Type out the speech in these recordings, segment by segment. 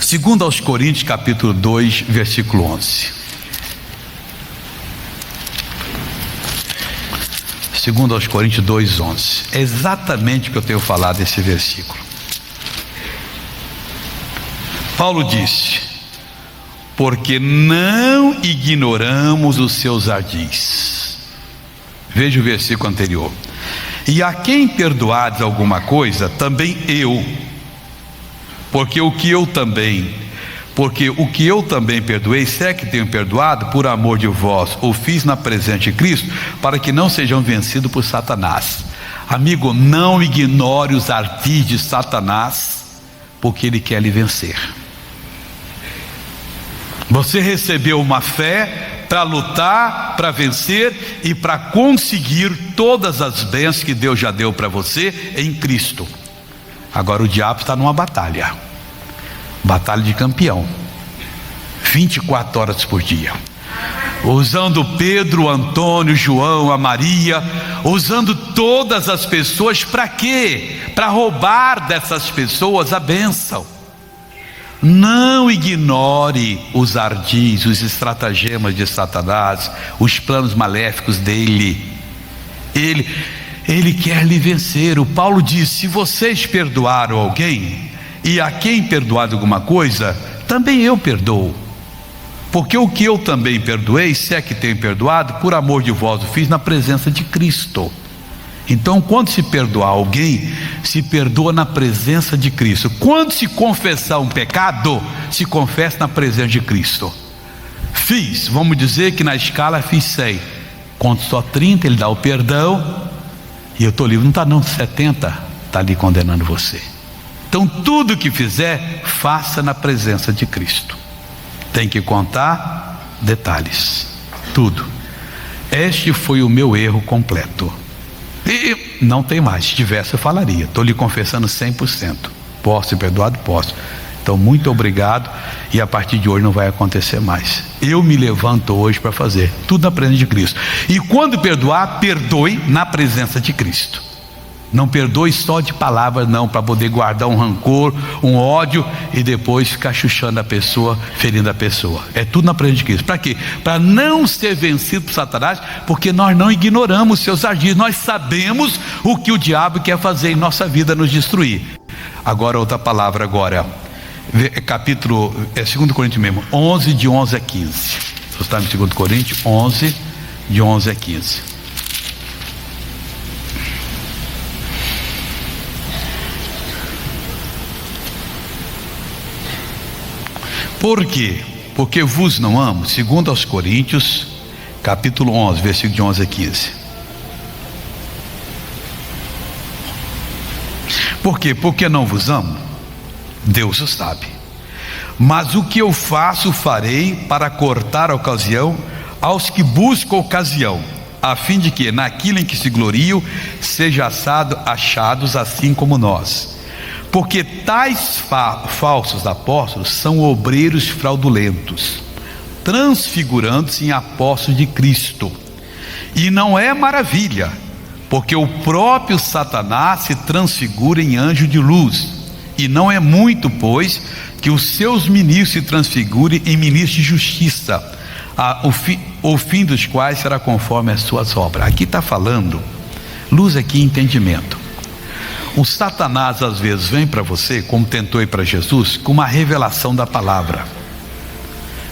Segundo aos Coríntios, capítulo 2, versículo 11. Segundo aos Coríntios 2, 11. É exatamente o que eu tenho falado desse versículo. Paulo disse: porque não ignoramos os seus ardis. Veja o versículo anterior. E a quem perdoares alguma coisa, também eu, porque o que eu também perdoei, se é que tenho perdoado, por amor de vós, o fiz na presença de Cristo, para que não sejam vencidos por Satanás. Amigo, não ignore os ardis de Satanás, porque ele quer lhe vencer. Você recebeu uma fé para lutar, para vencer e para conseguir todas as bênçãos que Deus já deu para você em Cristo. Agora o diabo está numa batalha de campeão, 24 horas por dia, usando Pedro, Antônio, João, a Maria, usando todas as pessoas. Para quê? Para roubar dessas pessoas a bênção. Não ignore os ardis, os estratagemas de Satanás, os planos maléficos dele. Ele quer lhe vencer. O Paulo diz: se vocês perdoaram alguém, e a quem perdoado alguma coisa, também eu perdoo. Porque o que eu também perdoei, se é que tenho perdoado, por amor de vós o fiz na presença de Cristo. Então, quando se perdoar alguém, se perdoa na presença de Cristo. Quando se confessar um pecado, se confessa na presença de Cristo. Vamos dizer que na escala fiz 100, conto só 30, ele dá o perdão, e eu estou livre. Não está não, 70 está ali condenando você. Então tudo que fizer, faça na presença de Cristo. Tem que contar detalhes, tudo. Este foi o meu erro completo, e não tem mais. Se tivesse eu falaria. Estou lhe confessando 100%. Posso ser perdoado? Posso. Então muito obrigado, e a partir de hoje não vai acontecer mais. Eu me levanto hoje para fazer tudo na presença de Cristo. E quando perdoar, perdoe na presença de Cristo. Não perdoe só de palavras não, para poder guardar um rancor, um ódio, e depois ficar chuchando a pessoa, ferindo a pessoa. É tudo na presença de Cristo. Para quê? Para não ser vencido por Satanás, porque nós não ignoramos seus ardis. Nós sabemos o que o diabo quer fazer em nossa vida, nos destruir. Agora outra palavra agora, capítulo, 2 Coríntios mesmo, 11, de 11 a 15. Você está em 2 Coríntios 11, de 11 a 15. Por quê? Porque vos não amo, segundo aos Coríntios, capítulo 11, versículo de 11 a 15. Por quê? Porque não vos amo? Deus o sabe. Mas o que eu faço, farei para cortar a ocasião aos que buscam ocasião, a fim de que, naquilo em que se gloriam, sejam achados assim como nós. Porque tais falsos apóstolos são obreiros fraudulentos, transfigurando-se em apóstolos de Cristo. E não é maravilha, porque o próprio Satanás se transfigura em anjo de luz. E não é muito, pois, que os seus ministros se transfigurem em ministros de justiça, o fim dos quais será conforme as suas obras. Aqui está falando, luz aqui, entendimento. O Satanás às vezes vem para você, como tentou ir para Jesus, com uma revelação da palavra.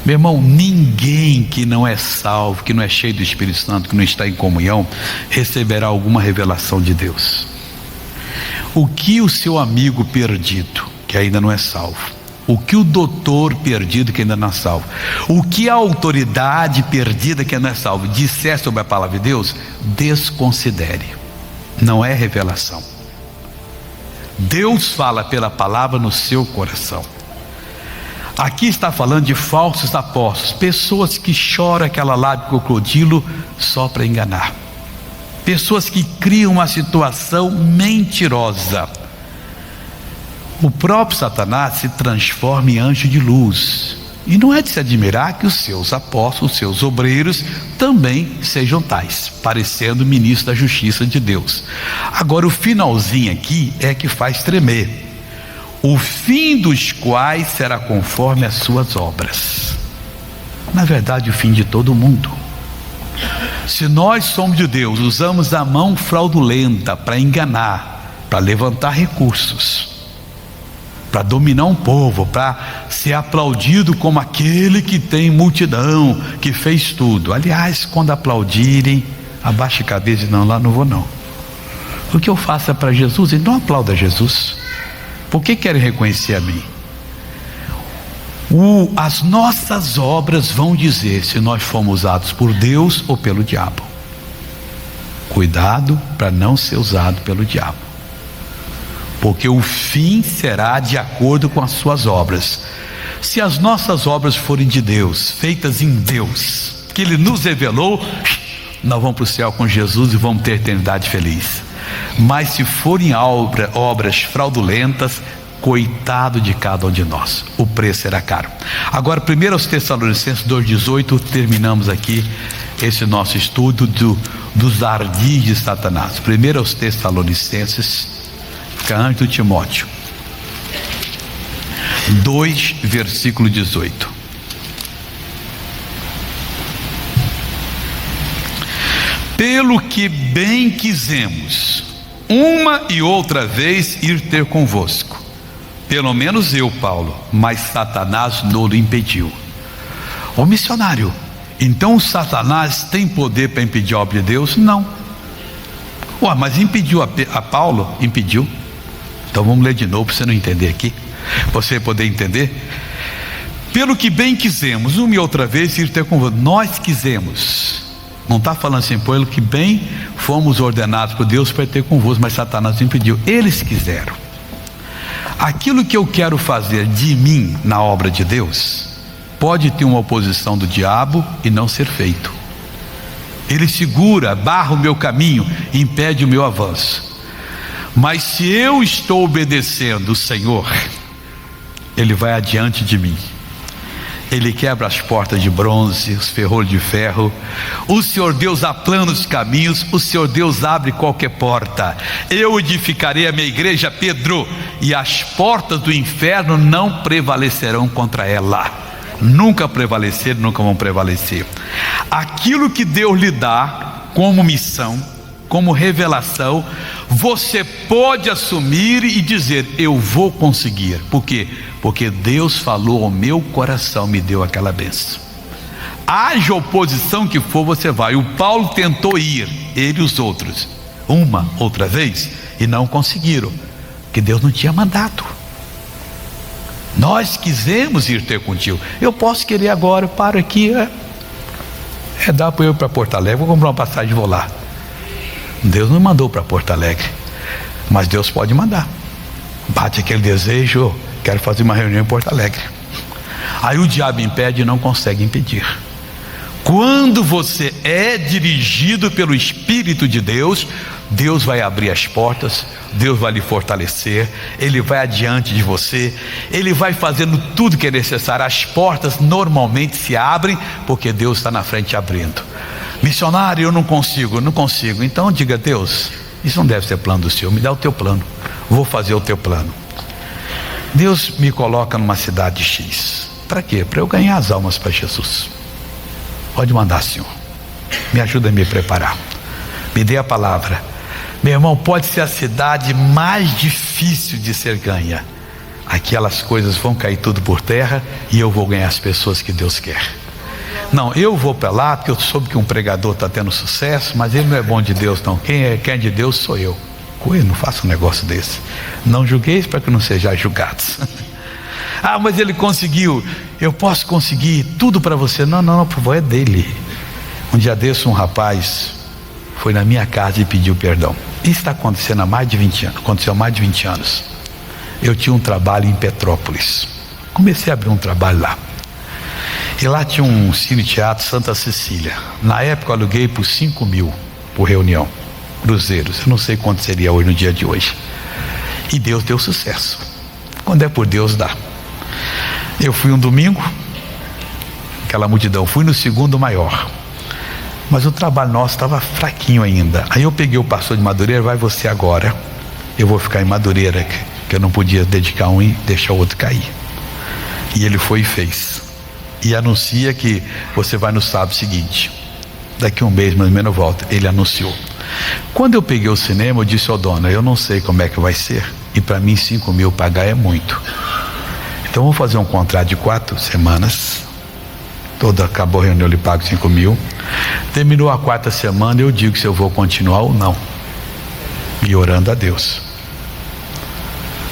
Meu irmão, ninguém que não é salvo, que não é cheio do Espírito Santo, que não está em comunhão, receberá alguma revelação de Deus. O que o seu amigo perdido, que ainda não é salvo, o que o doutor perdido, que ainda não é salvo, o que a autoridade perdida, que ainda não é salvo, disser sobre a palavra de Deus, desconsidere. Não é revelação. Deus fala pela palavra no seu coração. Aqui está falando de falsos apóstolos, pessoas que choram aquela lábia crocodilo só para enganar, pessoas que criam uma situação mentirosa. O próprio Satanás se transforma em anjo de luz, e não é de se admirar que os seus apóstolos, os seus obreiros também sejam tais, parecendo ministro da justiça de Deus. Agora o finalzinho aqui é que faz tremer. o fim dos quais será conforme as suas obras. Na verdade, o fim de todo mundo. Se nós somos de Deus, usamos a mão fraudulenta para enganar, para levantar recursos, para dominar um povo, para ser aplaudido como aquele que tem multidão, que fez tudo. Aliás, quando aplaudirem, abaixe a cabeça e não, lá não vou não. O que eu faço é para Jesus, então aplauda Jesus. Por que querem reconhecer a mim? As nossas obras vão dizer se nós fomos usados por Deus ou pelo diabo. Cuidado para não ser usado pelo diabo, porque o fim será de acordo com as suas obras. Se as nossas obras forem de Deus, feitas em Deus, que Ele nos revelou, nós vamos para o céu com Jesus e vamos ter eternidade feliz. Mas se forem obras fraudulentas, coitado de cada um de nós, o preço será caro. Agora, 1 Tessalonicenses 2,18, terminamos aqui esse nosso estudo dos ardis de Satanás. 1 Tessalonicenses, fica antes do Timóteo, 2, versículo 18. Pelo que bem quisemos uma e outra vez ir ter convosco, pelo menos eu, Paulo, mas Satanás não lhe impediu. Ô missionário, então Satanás tem poder para impedir a obra de Deus? Não. Mas impediu a Paulo? Impediu. Então vamos ler de novo para você não entender aqui, para você poder entender. Pelo que bem quisemos uma e outra vez ir ter convosco. Nós quisemos. Não está falando assim, pelo que bem fomos ordenados por Deus para ter convosco, mas Satanás impediu. Eles quiseram. Aquilo que eu quero fazer de mim na obra de Deus pode ter uma oposição do diabo e não ser feito. Ele segura, barra o meu caminho, impede o meu avanço. Mas se eu estou obedecendo o Senhor, Ele vai adiante de mim. Ele quebra as portas de bronze, os ferrolhos de ferro. O Senhor Deus aplana os caminhos. O Senhor Deus abre qualquer porta. Eu edificarei a minha igreja, Pedro, e as portas do inferno não prevalecerão contra ela. Nunca prevaleceram, nunca vão prevalecer. Aquilo que Deus lhe dá como missão, como revelação, você pode assumir e dizer: eu vou conseguir. Por quê? Porque Deus falou ao meu coração, me deu aquela bênção. Haja oposição que for, você vai. O Paulo tentou ir, ele e os outros, uma, outra vez, e não conseguiram, porque Deus não tinha mandado. Nós quisemos ir ter contigo. Eu posso querer agora, eu paro aqui, dá para eu ir para Porto Alegre, vou comprar uma passagem e vou lá. Deus não mandou para Porto Alegre, mas Deus pode mandar. Bate aquele desejo, quero fazer uma reunião em Porto Alegre. Aí o diabo impede e não consegue impedir. Quando você é dirigido pelo Espírito de Deus, Deus vai abrir as portas, Deus vai lhe fortalecer, Ele vai adiante de você, Ele vai fazendo tudo que é necessário. As portas normalmente se abrem porque Deus está na frente abrindo. Missionário, eu não consigo. Então diga a Deus: isso não deve ser plano do Senhor, me dá o teu plano, vou fazer o teu plano. Deus me coloca numa cidade X, para quê? Para eu ganhar as almas para Jesus. Pode mandar, Senhor, me ajuda a me preparar, me dê a palavra. Meu irmão, pode ser a cidade mais difícil de ser ganha, aquelas coisas vão cair tudo por terra e eu vou ganhar as pessoas que Deus quer. Não, eu vou para lá porque eu soube que um pregador está tendo sucesso, mas ele não é bom de Deus não. Quem é de Deus sou eu. Eu não faço um negócio desse. Não julgueis para que não sejais julgados. Mas ele conseguiu. Eu posso conseguir tudo para você. Não, por favor, é dele. Um dia desse, um rapaz foi na minha casa e pediu perdão. Isso está acontecendo há mais de 20 anos. Aconteceu há mais de 20 anos. Eu tinha um trabalho em Petrópolis. Comecei a abrir um trabalho lá. E lá tinha um cine-teatro Santa Cecília. Na época eu aluguei por 5 mil por reunião, cruzeiros. Eu não sei quanto seria hoje, no dia de hoje. E Deus deu sucesso. Quando é por Deus, dá. Eu fui um domingo, aquela multidão. Fui no segundo maior, mas o trabalho nosso estava fraquinho ainda. Aí eu peguei o pastor de Madureira: vai você agora, eu vou ficar em Madureira, que eu não podia dedicar um e deixar o outro cair. E ele foi e fez. E anuncia que você vai no sábado seguinte. Daqui um mês mais ou menos eu volto. Ele anunciou. Quando eu peguei o cinema, eu disse ao dono: eu não sei como é que vai ser, e para mim 5 mil pagar é muito. Então vamos fazer um contrato de 4 semanas. Acabou a reunião, eu lhe pago 5 mil. Terminou a 4ª semana, eu digo se eu vou continuar ou não. E orando a Deus.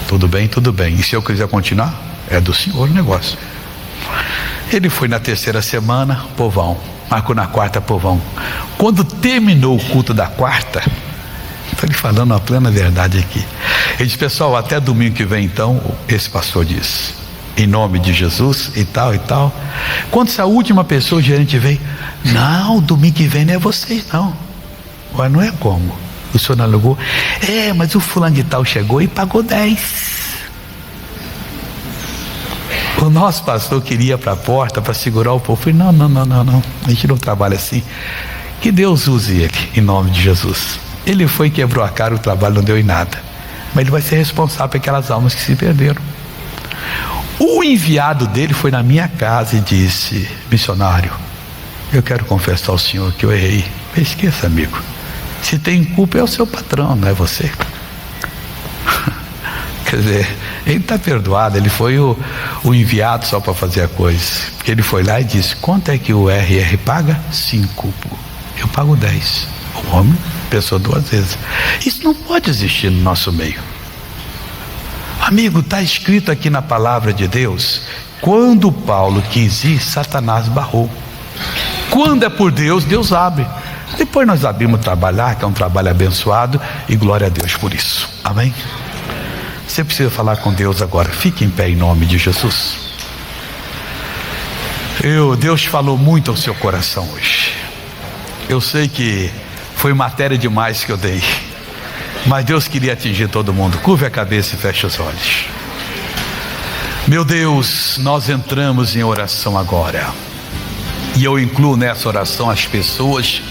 Tudo bem, tudo bem. E se eu quiser continuar, é do Senhor o negócio. Ele foi na 3ª semana, povão. Marcou na 4ª, povão. Quando terminou o culto da 4ª, estou lhe falando a plena verdade aqui. Ele disse: pessoal, até domingo que vem então, esse pastor disse, em nome de Jesus e tal e tal. Quando essa última pessoa, o gerente veio: não, domingo que vem não é vocês não. Ué, não é como? O senhor não alugou? É, mas o fulano de tal chegou e pagou 10. O nosso pastor queria ir para a porta para segurar o povo. Eu falei: não, a gente não trabalha assim. Que Deus use ele, em nome de Jesus. Ele foi, quebrou a cara, o trabalho não deu em nada, mas ele vai ser responsável por aquelas almas que se perderam. O enviado dele foi na minha casa e disse: missionário, eu quero confessar ao senhor que eu errei. Esqueça, amigo, se tem culpa é o seu patrão, não é você. Quer dizer, ele está perdoado. Ele foi o enviado só para fazer a coisa. Ele foi lá e disse: quanto é que o RR paga? 5. Eu pago 10. O homem pensou 2 vezes. Isso não pode existir no nosso meio. Amigo, está escrito aqui na palavra de Deus: quando Paulo quis ir, Satanás barrou. Quando é por Deus, Deus abre. Depois nós abrimos trabalhar, que é um trabalho abençoado, e glória a Deus por isso. Amém? Você precisa falar com Deus agora. Fique em pé em nome de Jesus. Deus falou muito ao seu coração hoje. Eu sei que foi matéria demais que eu dei, mas Deus queria atingir todo mundo. Curve a cabeça e feche os olhos. Meu Deus, nós entramos em oração agora, e eu incluo nessa oração as pessoas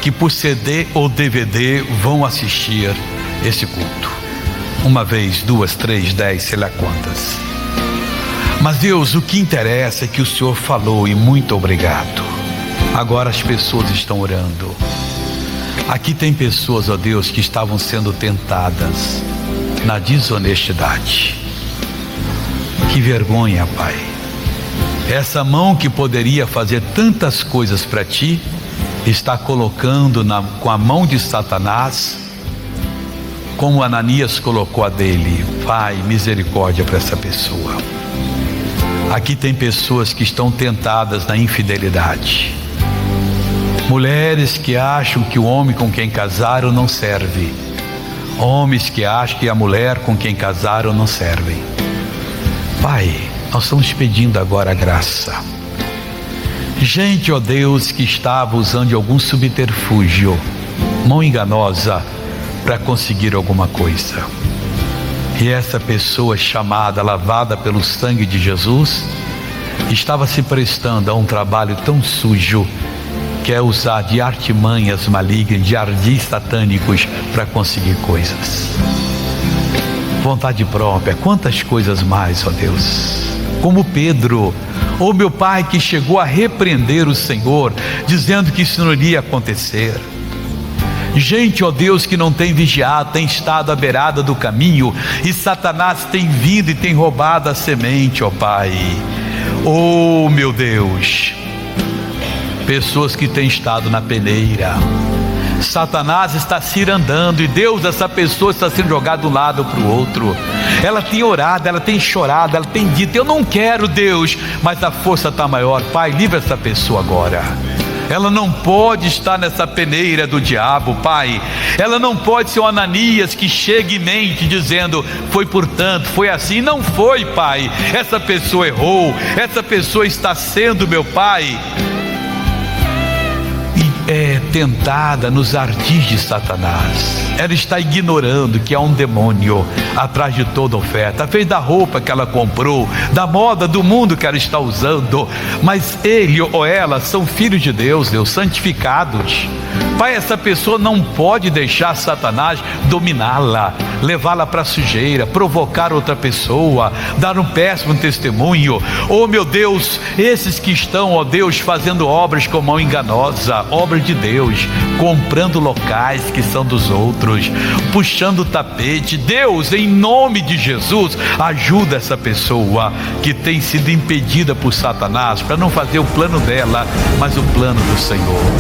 que por CD ou DVD vão assistir esse culto. 1 vez, 2, 3, 10, sei lá quantas. Mas Deus, o que interessa é que o Senhor falou, e muito obrigado. Agora as pessoas estão orando. Aqui tem pessoas, ó Deus, que estavam sendo tentadas na desonestidade. Que vergonha, Pai. Essa mão que poderia fazer tantas coisas para ti, está colocando com a mão de Satanás, como Ananias colocou a dele. Pai, misericórdia para essa pessoa. Aqui tem pessoas que estão tentadas na infidelidade. Mulheres que acham que o homem com quem casaram não serve. Homens que acham que a mulher com quem casaram não servem. Pai, nós estamos pedindo agora a graça. Gente, ó Deus, que estava usando de algum subterfúgio, mão enganosa, para conseguir alguma coisa. E essa pessoa chamada, lavada pelo sangue de Jesus, estava se prestando a um trabalho tão sujo, que é usar de artimanhas malignas, de ardis satânicos para conseguir coisas. Vontade própria, quantas coisas mais, ó Deus. Como Pedro, ó meu Pai, que chegou a repreender o Senhor, dizendo que isso não iria acontecer. Gente, ó Deus, que não tem vigiado, tem estado à beirada do caminho, e Satanás tem vindo e tem roubado a semente, ó Pai. Oh meu Deus, pessoas que têm estado na peneira, Satanás está cirandando, e Deus, essa pessoa está sendo jogada de um lado para o outro. Ela tem orado, ela tem chorado, ela tem dito: eu não quero, Deus, mas a força está maior. Pai, livra essa pessoa agora. Ela não pode estar nessa peneira do diabo, Pai. Ela não pode ser um Ananias que chega e mente dizendo: foi portanto, foi assim. Não foi, Pai. Essa pessoa errou. Essa pessoa está sendo, meu Pai, é tentada nos ardis de Satanás. Ela está ignorando que há um demônio atrás de toda oferta, fez da roupa que ela comprou, da moda do mundo que ela está usando, mas ele ou ela são filhos de Deus, santificados. Pai, essa pessoa não pode deixar Satanás dominá-la, levá-la para a sujeira, provocar outra pessoa, dar um péssimo testemunho. Oh meu Deus, esses que estão, ó Deus, fazendo obras com mão enganosa, obras de Deus, comprando locais que são dos outros, puxando o tapete. Deus, em nome de Jesus, ajuda essa pessoa que tem sido impedida por Satanás para não fazer o plano dela, mas o plano do Senhor.